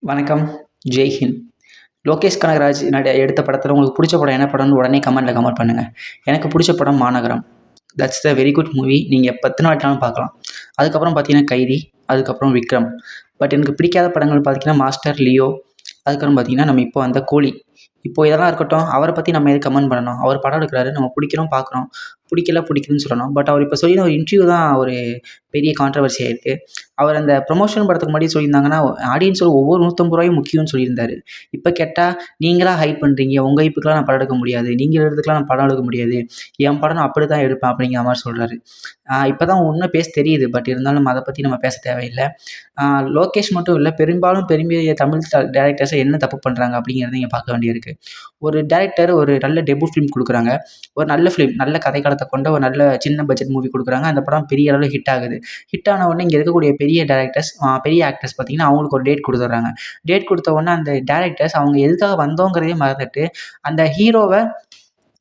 வணக்கம். ஜெய் ஹிந்த். லோகேஷ் கனகராஜ் எடுத்த படத்துல உங்களுக்கு புடிச்ச படம் என்ன படம்னு உடனே கமெண்ட்ல கமெண்ட் பண்ணுங்க. எனக்கு புடிச்ச படம் மாநகரம். That's the very good movie. நீங்க எத்தன வாட்டினாலும் பார்க்கலாம். அதுக்கப்புறம் பார்த்தீங்கன்னா கைதி, அதுக்கப்புறம் விக்ரம். பட் எனக்கு பிடிக்காத படங்கள் பார்த்தீங்கன்னா மாஸ்டர், லியோ, அதுக்கப்புறம் பார்த்தீங்கன்னா நம்ம இப்போ வந்த கூலி. இப்போ இதெல்லாம் இருக்கட்டும். அவர பத்தி நம்ம எதுக்கு கமெண்ட் பண்ணணும்? அவர் படம் எடுக்குறாரு. நம்ம பிடிக்கிறோம் பார்க்குறோம். பிடிக்கல பிடிக்குதுன்னு சொல்லணும். பட் அவர் இப்போ சொல்லின ஒரு இன்டர்வியூ தான் ஒரு பெரிய கான்ட்ரோவர்சி ஆயிருக்கு. அவர் அந்த ப்ரமோஷன் படத்துக்கு முன்னாடி சொல்லியிருந்தாங்கன்னா, ஆடியன்ஸோட ஒவ்வொரு ரூ. 150 முக்கியம்னு சொல்லியிருந்தாரு. இப்ப கேட்டா, நீங்களா ஹைப் பண்றீங்க. உங்க ஹைப்புக்குலாம் நான் படம் எடுக்க முடியாது. நீங்க எடுத்ததுக்கெல்லாம் நான் படம் எடுக்க முடியாது. என் படம் நான் அப்படித்தான் எடுப்பேன் அப்படிங்கிற மாரி சொல்றாரு. இப்ப தான் உண்மை தெரியுது. பட் இருந்தாலும் அத பத்தி நம்ம பேச தேவையில்ல. லோகேஷ் மட்டும் இல்ல, பெரும்பாலும் பெரிய தமிழ் டைரக்டர்ஸ என்ன தப்பு பண்றாங்க அப்படிங்கிறத இங்க பார்க்க வேண்டியிருக்கு. ஒரு டைரக்டர் ஒரு நல்ல டெபியூட் ஃபிலிம் குடுக்குறாங்க. ஒரு நல்ல ஃபிலிம், நல்ல கதைக்களத்த கொண்ட ஒரு நல்ல சின்ன பட்ஜெட் மூவி குடுக்குறாங்க. அந்த படம் பெரிய அளவுல ஹிட் ஆகுது. ஹிட் ஆன உடனே இங்க இருக்கக்கூடிய பெரிய டைரக்டர்ஸ், பெரிய ஆக்டர்ஸ் பார்த்தீங்கன்னா, அவங்களுக்கு ஒரு டேட் குடுத்துடுறாங்க. டேட் குடுத்த உடனே அந்த டைரக்டர்ஸ் அவங்க எதுக்காக வந்தோங்கிறதையே மறந்துட்டு, அந்த ஹீரோவ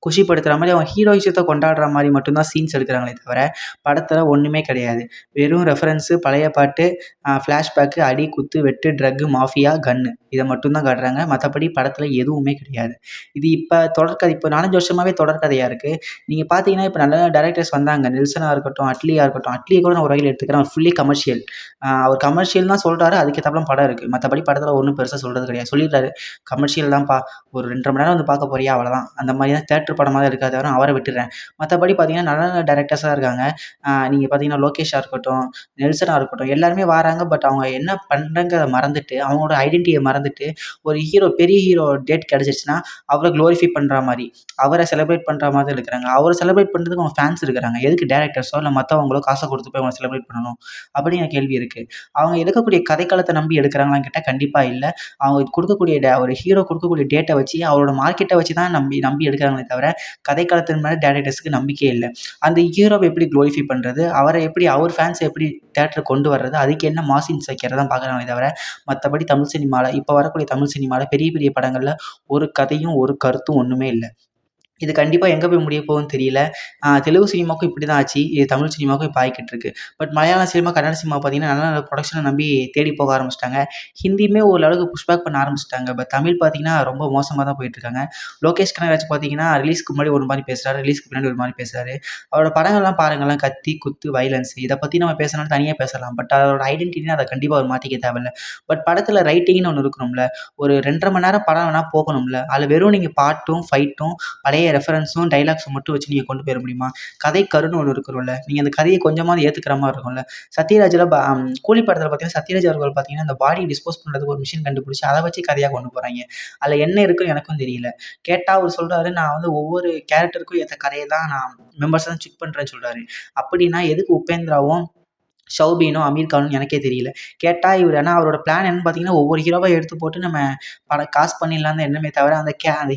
குஷிப்படுத்துற மாரி, அவன் ஹீரோயிசத்த கொண்டாடுற மாரி மட்டும் தான் சீன்ஸ் எடுக்குறாங்களே தவிர, படத்துல ஒண்ணுமே கிடையாது. வெறும் ரெஃபரன்ஸு, பழைய பாட்டு, ஃப்ளாஷ்பேக்கு, அடி, குத்து, வெட்டு, ட்ரக்கு, மாஃபியா, கன்னு இத மட்டும் தான் காட்டுறாங்க. மத்தபடி படத்துல எதுவுமே கிடையாது. இது இப்ப தொடர்கதை இப்ப 4, 5 வருஷமாவே தொடர்கதையா இருக்கு. நீங்க பார்த்தீங்கன்னா, இப்ப நல்ல டைரக்டர்ஸ் வந்தாங்க. நெல்சனா இருக்கட்டும், அட்லியா இருக்கட்டும். அட்லிய கூட நான் ஒரு வகையில எடுத்துக்கிறேன். அவர் ஃபுல்லி கமர்ஷியல். அவர் கமர்ஷியல் தான் சொல்றாரு. அதுக்கேத்தாப்புல படம் இருக்கு. மத்தபடி படத்துல ஒண்ணும் பெருசா சொல்றது கிடையாது. சொல்லிடுறாரு, "கமர்ஷியல் தான்ப்பா. ஒரு 2 1/2 மணி நேரம் வந்து பார்க்க போறியா? அவ்வளதான்." அந்த மாரி தான் தியேட்டர் படமா தான் இருக்கே தவிர, அவர விட்டுடுறேன். மத்தபடி பார்த்தீங்கன்னா, நல்ல நல்ல டைரக்டர்ஸா இருக்காங்க. நீங்க பார்த்தீங்கன்னா, லோகேஷா இருக்கட்டும், நெல்சனா இருக்கட்டும், எல்லாருமே வாராங்க. பட் அவங்க என்ன பண்றேங்கிறத மறந்துட்டு, அவங்களோட ஐடென்டிட்டிய மறந்துட்டு, ஒரு ஹீரோ பெரிய ஹீரோ டேட் கிடைச்சிருச்சுன்னா, அவர குளோரிஃபை பண்ற மாரி, அவர செலிப்ரேட் பண்ற மாரி தான் எடுக்குறாங்க. அவர செலிப்ரேட் பண்றதுக்கு அவங்க ஃபேன்ஸ் இருக்கிறாங்க. எதுக்கு டைரக்டர்ஸோ, இல்ல மத்தவங்களோ காச குடுத்து போய் அவங்கள செலிப்ரேட் பண்ணணும்? அப்படின்னு எனக்கு கேள்வி இருக்கு. அவங்க எடுக்கக்கூடிய கதைக்களத்த நம்பி எடுக்குறாங்களான்னு கேட்டா, கண்டிப்பா இல்ல. அவங்க குடுக்கக்கூடிய ஒரு ஹீரோ குடுக்கக்கூடிய டேட்ட வச்சு, அவரோட மார்க்கெட்ட வச்சு தான் நம்பி நம்பி எடுக்குறாங்களே தவிர, கதைக்களத்தின் மேல டைரக்டர்ஸ்க்கு நம்பிக்கையே இல்ல. அந்த ஹீரோவ எப்படி குளோரிஃபை பண்றது? அவர எப்படி அவர் ஃபேன்ஸ எப்படி தியேட்டருக்கு கொண்டு வர்றது? அதுக்கு என்ன மாஸ் சீன்ஸ் வைக்கிறத தான் பார்க்குறாங்களே தவிர, மத்தபடி தமிழ் சினிமால இப்ப வரக்கூடிய தமிழ் சினிமால பெரிய பெரிய படங்கள்ல ஒரு கதையும், ஒரு கருத்தும் ஒண்ணுமே இல்ல. இது கண்டிப்பா எங்க போய் முடிய போகுதுன்னு தெரியல. தெலுங்கு சினிமாவுக்கும் இப்படி தான் ஆச்சு. இது தமிழ் சினிமாவுக்கும் இப்ப ஆயிக்கிட்டு இருக்கு. பட் மலையாள சினிமா, கன்னட சினிமா பார்த்தீங்கன்னா, நல்ல நல்ல புரொடக்ஷன நம்பி தேடி போக ஆரம்பிச்சுட்டாங்க. ஹிந்தியுமே ஓரளவுக்கு புஷ் பேக் பண்ண ஆரம்பிச்சுட்டாங்க. பட் தமிழ் பார்த்தீங்கன்னா, ரொம்ப மோசமா தான் போயிட்டுருக்காங்க. லோகேஷ் கனகராஜ் பார்த்தீங்கன்னா, ரிலீஸ்க்கு முன்னாடி ஒரு மாரி பேசுறாரு. ரிலீஸ்க்கு பின்னாடி ஒரு மாரி பேசுறாரு. அவரோட படங்கள்லாம் பாருங்களேன். கத்தி, குத்து, வயலன்ஸ் இத பத்தி நம்ம பேசணும்னா தனியா பேசலாம். பட் அவரோட ஐடென்டிட்டினா அத கண்டிப்பா அவர் மாத்திக்க தேவையில்ல. பட் படத்துல ரைட்டிங்ன்னு ஒண்ணு இருக்கணும்ல. ஒரு 2 1/2 மணி நேரம் படம் வேணா போகணும்ல. அதுல வெறும் நீங்க பாட்டும், ஃபைட்டும், பழைய ரெஃபரன்ஸும், டயலாக்ஸும் மட்டும் வச்சு நீங்க கொண்டு போயிற முடியுமா? கதை கருன்னு ஒண்ணு இருக்கணும்ல. நீங்க அந்த கதைய கொஞ்சமாவது ஏத்துக்கிற மாரி இருக்கும்ல. சத்யராஜ்ல கூலி படத்துல பார்த்தீங்கன்னா, சத்யராஜ் அவர்கள் பார்த்தீங்கன்னா, அந்த பாடிய டிஸ்போஸ் பண்றதுக்கு ஒரு மிஷின் கண்டுபிடிச்சு, அத வச்சு கதையா கொண்டு போறாய்ங்க. அதுல என்ன இருக்குன்னு எனக்கும் தெரியல. கேட்டா அவரு சொல்றாரு, "நான் வந்து ஒவ்வொரு கேரக்டருக்கும் ஏத்த கதைய தான் நான் மெம்பர்ஸ தான் செக் பண்றேன்னு" சொல்றாரு. அப்படின்னா எதுக்கு உபேந்திராவும் ஷௌபினும், அமீர் கானும் எனக்கே தெரியல. கேட்டா இவரு ஆனா அவரோட பிளான் என்னன்னு பார்த்தீங்கன்னா, ஒவ்வொரு ஹீரோவா எடுத்து போட்டு நம்ம காசு பண்ணிடலான்னு தான் எண்ணமே தவிர, அந்த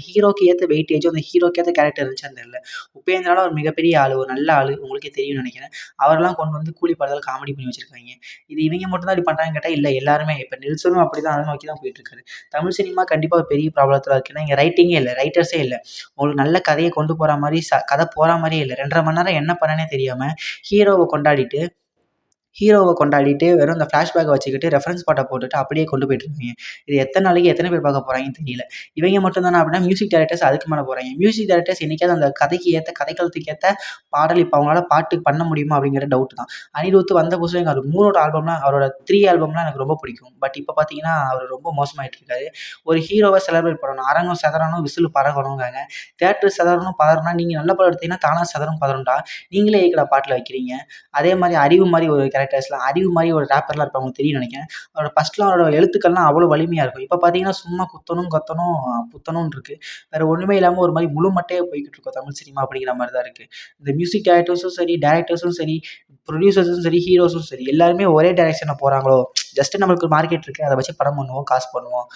ஹீரோக்கு ஏத்த வெயிட்டேஜும், அந்த ஹீரோக்கு ஏத்த கேரக்டர் இருந்துச்சான்னு தெரியல. உபேந்திராலாம் ஒரு மிகப்பெரிய ஆளு, ஒரு நல்ல ஆளு. உங்களுக்கே தெரியும்னு நெனைக்கிறேன். அவரெல்லாம் கொண்டு வந்து கூலி படத்துல காமெடி பண்ணி வச்சிருக்காய்ங்க. இது இவங்க மட்டும் தான் இப்படி பண்றாங்கன்னு கேட்டா, இல்ல எல்லாருமே. இப்ப நெல்சனும் அப்படிதான் அத நோக்கி தான் போயிட்டுருக்காரு. தமிழ் சினிமா கண்டிப்பா ஒரு பெரிய ப்ராப்ளத்துல இருக்கு. ஏன்னா இங்க ரைட்டிங்கே இல்ல, ரைட்டர்ஸே இல்ல. உங்களுக்கு நல்ல கதைய கொண்டு போற மாரி, கதை போற மாரியே இல்ல. 2 1/2 மணி நேரம் என்ன பண்ணேன்னே தெரியாம, ஹீரோவ கொண்டாடிட்டு வெறும் இந்த ஃப்ளாஷ்பேக்க வச்சுக்கிட்டு, ரெஃபரன்ஸ் பாட்ட போட்டுட்டு அப்படியே கொண்டு போயிட்டுருக்காய்ங்க. இது எத்தன நாளைக்கு எத்தன பேர் பார்க்க போறாய்ங்கன்னு தெரியல. இவைங்க மட்டும் தானா அப்படின்னா, மியூசிக் டைரக்டர்ஸ் அதுக்கு மேல போறாய்ங்க. மியூசிக் டைரக்டர்ஸ் என்னைக்காவது அந்த கதைக்கு ஏத்த, கதைக்களத்துக்கு ஏத்த பாடல் இப்ப அவங்களால பாட்டு பண்ண முடியுமா அப்படிங்கிற டவுட் தான். அனிருத் வந்த புதுசுல எனக்கு அவர் 3 ஆல்பம்லாம், அவரோட 3 ஆல்பம்லாம் எனக்கு ரொம்ப பிடிக்கும். பட் இப்ப பார்த்தீங்கன்னா, அவரு ரொம்ப மோசமாயிட்டு இருக்காரு. ஒரு ஹீரோவ செலிப்ரேட் பண்ணணும். அரங்கம் சிதறணும், விசிலு பறக்கணுங்காங்க. தியேட்டர் சிதறணும், பதறணும்னா, நீங்க நல்ல படம் எடுத்தீங்கன்னா தானா சிதறும், பதறும்டா. நீங்களே எதுக்குடா பாட்டுல வைக்கிறீங்க? அதே மாரி அறிவு மாரி ஒரு கேரக்டர்ஸ்லாம் அறிவு மாரி ஒரு ராப்பர்லாம் இருப்பாங்க. உங்களுக்கு தெரியும்னு நெனைக்கிறேன். அவரோட ஃபர்ஸ்ட்லாம் அவரோட எழுத்துக்கள்லாம் அவ்வளோ வலிமையா இருக்கும். இப்ப பார்த்தீங்கன்னா, சும்மா குத்தணும், கொத்தணும், புத்தணும்னு இருக்கு. வேற ஒண்ணுமே இல்லாம ஒரு மாரி முழு மட்டையா போய்க்கிட்டு இருக்கும் தமிழ் சினிமா அப்படிங்கிற மாரி தான் இருக்கு. இந்த மியூசிக் டைரக்டர்ஸும் சரி, டைரக்டர்ஸும் சரி, புரொடியூசர்ஸும் சரி, ஹீரோஸும் சரி, எல்லாருமே ஒரே டைரக்ஷன்ல போறாங்களோ! ஜஸ்ட் நம்மளுக்கு மார்க்கெட் இருக்கு. அத வச்சு படம் பண்ணுவோம், காசு பண்ணுவோம்.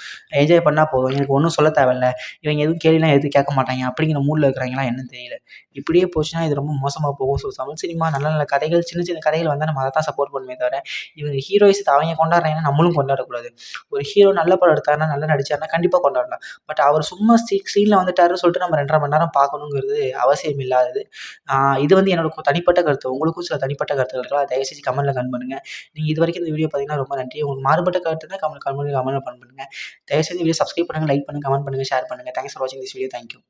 என்ஜாய் பண்ணா போதும். எனக்கு ஒண்ணும் சொல்ல தேவையில்ல. இவங்க எதுவும் கேள்விலாம் எதுவும் கேட்க மாட்டாய்ங்க. அப்படிங்கிற மூட்ல இருக்கிறாய்ங்களா என்னன்னு தெரியல. இப்படியே போச்சுன்னா இது ரொம்ப மோசமா போகும். ஸோ தமிழ் சினிமா நல்ல நல்ல கதைகள், சின்ன சின்ன கதைகள் வந்தா நம்ம அத தான் சப்போர்ட் பண்ணுமே தவிர, இவங்க ஹீரோயிஸ் அவங்க கொண்டாடுறாங்கன்னா நம்மளும் கொண்டாடக்கூடாது. ஒரு ஹீரோ நல்ல படம் எடுத்தாருன்னா, நல்லா நடிச்சாருன்னா கண்டிப்பா கொண்டாடலாம். பட் அவர் சும்மா ஸ்க்ரீன்ல வந்துட்டாருன்னு சொல்லிட்டு நம்ம 2 1/2 மணி நேரம் பார்க்கணுங்கிறது அவசியம் இல்லாதது. இது வந்து என்னோட தனிப்பட்ட கருத்து. உங்களுக்கும் சில தனிப்பட்ட கருத்துக்கள் இருக்கலாம். தயவு செஞ்சு கமெண்ட்ல கமெண்ட் பண்ணுங்க. நீங்க இதுவரைக்கும் இந்த வீடியோ பார்த்தீங்கன்னா ரொம்ப நன்றி. உங்களுக்கு மாறுபட்ட கருத்து இருந்தா கமெண்ட்ல பண்ணுங்க. தயவு செஞ்சு வீடியோ சப்ஸ்கிரைப் பண்ணுங்க, லைக் பண்ணுங்க, கமெண்ட் பண்ணுங்க, ஷேர் பண்ணுங்க. தேங்க்ஸ் ஃபார் வாட்சிங் திஸ் வீடியோ. Thank you.